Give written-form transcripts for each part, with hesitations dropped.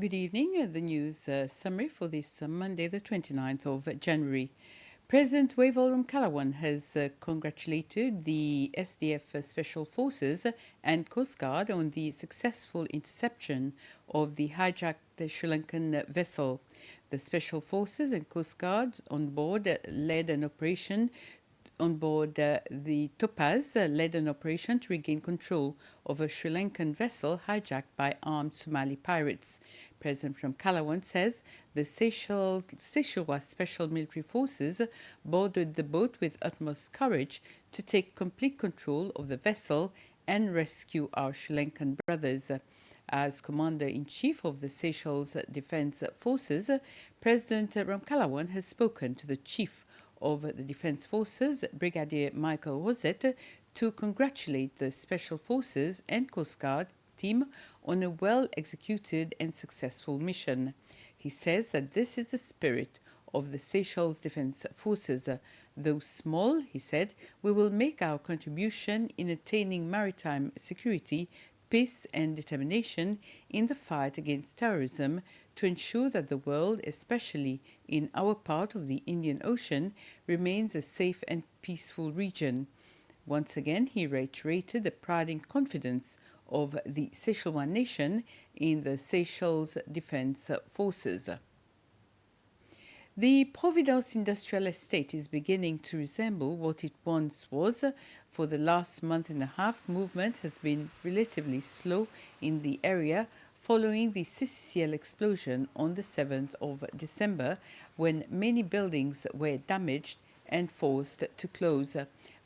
Good evening. The news summary for this Monday, the 29th of January. President Wavell Kalawan has congratulated the SDF Special Forces and Coast Guard on the successful interception of the hijacked Sri Lankan vessel. The Special Forces and Coast Guard on board led an operation on board the Topaz led an operation to regain control of a Sri Lankan vessel hijacked by armed Somali pirates. President from Kalawan says the Seychelles Special Military Forces boarded the boat with utmost courage to take complete control of the vessel and rescue our Sri Lankan brothers. As Commander-in-Chief of the Seychelles Defence Forces, President Ramkalawan has spoken to the Chief of the Defence Forces, Brigadier Michael Rosette, to congratulate the Special Forces and Coast Guard team on a well-executed and successful mission. He says that this is the spirit of the Seychelles Defence Forces. Though small, he said, we will make our contribution in attaining maritime security, peace and determination in the fight against terrorism to ensure that the world, especially in our part of the Indian Ocean, remains a safe and peaceful region. Once again, he reiterated the pride and confidence of the Seychellois nation in the Seychelles Defence Forces. The Providence Industrial Estate is beginning to resemble what it once was. For the last month and a half, movement has been relatively slow in the area following the CCCL explosion on the 7th of December, when many buildings were damaged and forced to close.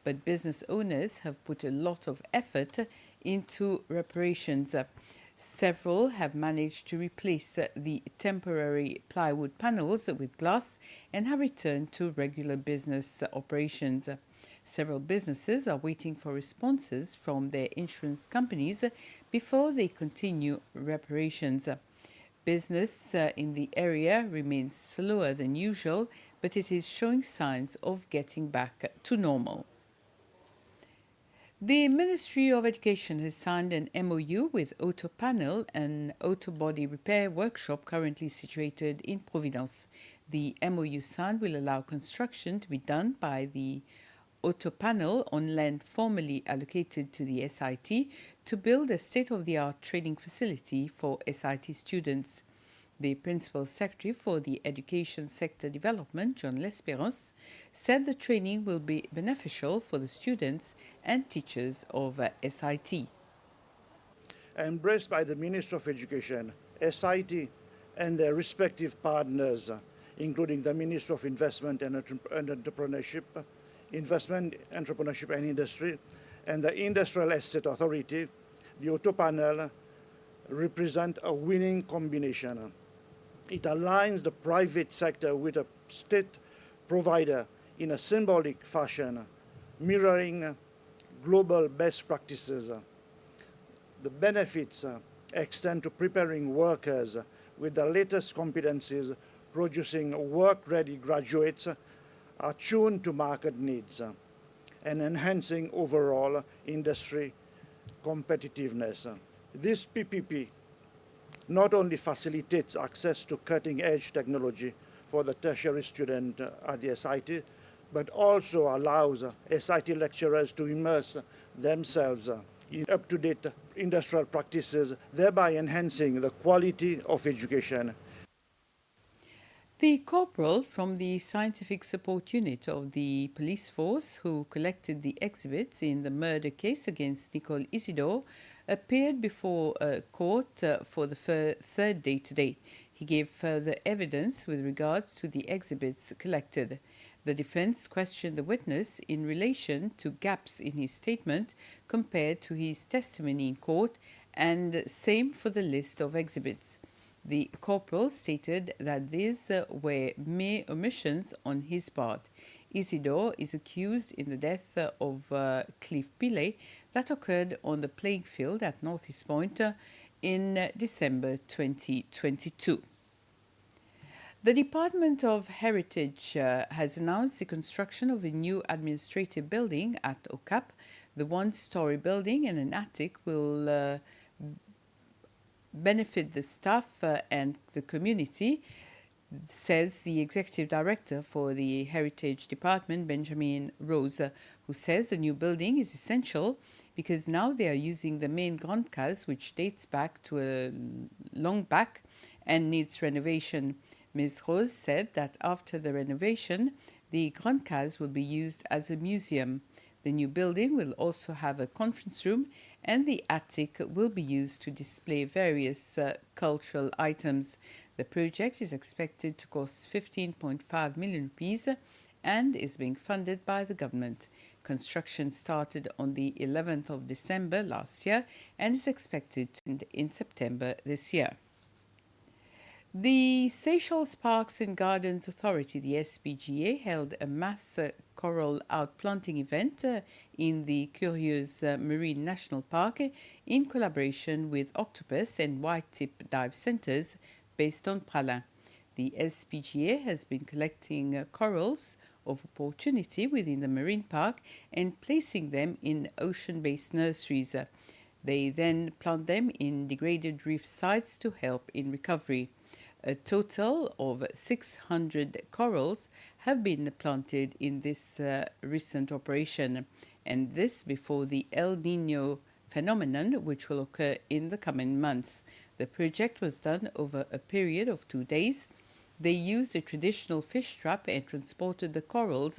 But business owners have put a lot of effort into reparations. Several have managed to replace the temporary plywood panels with glass and have returned to regular business operations. Several businesses are waiting for responses from their insurance companies before they continue reparations. Business in the area remains slower than usual, but it is showing signs of getting back to normal. The Ministry of Education has signed an MOU with Auto Panel, an auto body repair workshop currently situated in Providence. The MOU signed will allow construction to be done by the Auto Panel on land formerly allocated to the SIT to build a state-of-the-art training facility for SIT students. The Principal Secretary for the Education Sector Development, John L'Espérance, said the training will be beneficial for the students and teachers of SIT. Embraced by the Minister of Education, SIT and their respective partners, including the Minister of Investment and Entrepreneurship, Investment, Entrepreneurship and Industry, and the Industrial Estate Authority, the Auto Panel represent a winning combination. It aligns the private sector with a state provider in a symbolic fashion, mirroring global best practices. The benefits extend to preparing workers with the latest competencies, producing work-ready graduates attuned to market needs, and enhancing overall industry competitiveness. This PPP not only facilitates access to cutting-edge technology for the tertiary student at the SIT, but also allows SIT lecturers to immerse themselves in up-to-date industrial practices, thereby enhancing the quality of education. The corporal from the Scientific Support Unit of the police force who collected the exhibits in the murder case against Nicole Isidore appeared before court for the third day today. He gave further evidence with regards to the exhibits collected. The defense questioned the witness in relation to gaps in his statement compared to his testimony in court, and same for the list of exhibits. The corporal stated that these were mere omissions on his part. Isidore is accused in the death of Cliff Pillay that occurred on the playing field at Northeast Point in December 2022. The Department of Heritage has announced the construction of a new administrative building at OCAP. The one-story building and an attic will benefit the staff and the community, says the executive director for the Heritage Department, Benjamin Rose, who says the new building is essential because now they are using the main Grande Case, which dates back to a long back and needs renovation. Ms. Rose said that after the renovation, the Grande Case will be used as a museum. The new building will also have a conference room, and the attic will be used to display various cultural items. The project is expected to cost 15.5 million rupees and is being funded by the government. Construction started on the 11th of December last year and is expected to end in September this year. The Seychelles Parks and Gardens Authority, the SPGA, held a mass coral outplanting event in the Curious Marine National Park in collaboration with Octopus and White Tip Dive Centres based on Pralin. The SPGA has been collecting corals of opportunity within the marine park and placing them in ocean-based nurseries. They then plant them in degraded reef sites to help in recovery. A total of 600 corals have been planted in this recent operation, and this before the El Nino phenomenon, which will occur in the coming months. The project was done over a period of 2 days. They used a traditional fish trap and transported the corals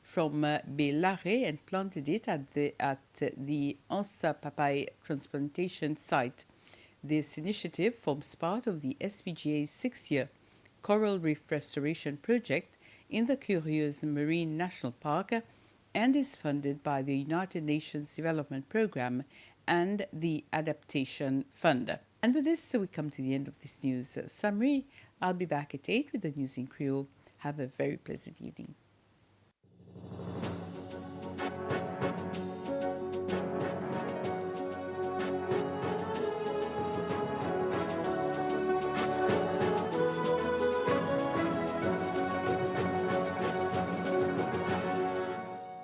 from Belare and planted it at the Ansa Papaye transplantation site. This initiative forms part of the SPGA's 6-year coral reef restoration project in the Curious Marine National Park and is funded by the United Nations Development Programme and the Adaptation Fund. And with this, we come to the end of this news summary. I'll be back at 8 with the news in Creole. Have a very pleasant evening.